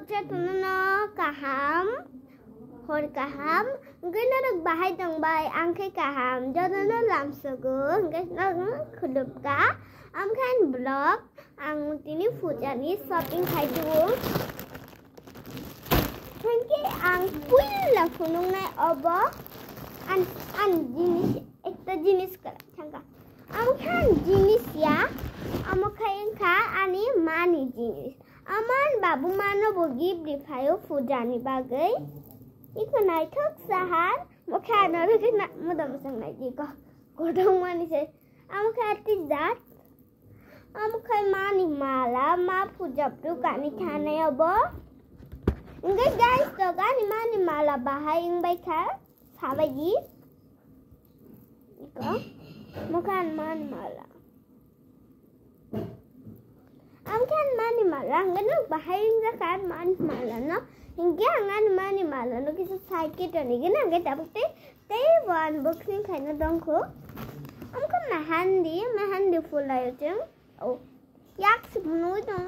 jatuh kaham, hor kaham, gana nak bahai tangbai angkai kaham, jatuh lam segur, gana kudup ka, kan blog, ang tini fujani shopping kaitu. Tengki ang puila kunung nai obo, an jenis, ekta jenis kara changka. Kan jenis ya, kain ka ani mani jenis. Aman babu mano bogi brifayo fujani bagai. Iko nai thok sahar, kan orang kena muda musang nai jiko. Kodong mani se, kan tizat. Kai mani mala ma pujab tu kani thane obo. Enggak guys, to kani mani mala bahai ing baikha sabayi. Iko mukan mani mala. Kan mani mala, enggak bahai ing zakat mani mala no. Enggak ngan mani mala no kisah sakit ni gina enggak dapat te one boxing kaina dongko. Kan mahandi fulai jeng. Oh, yak sepenuh dong.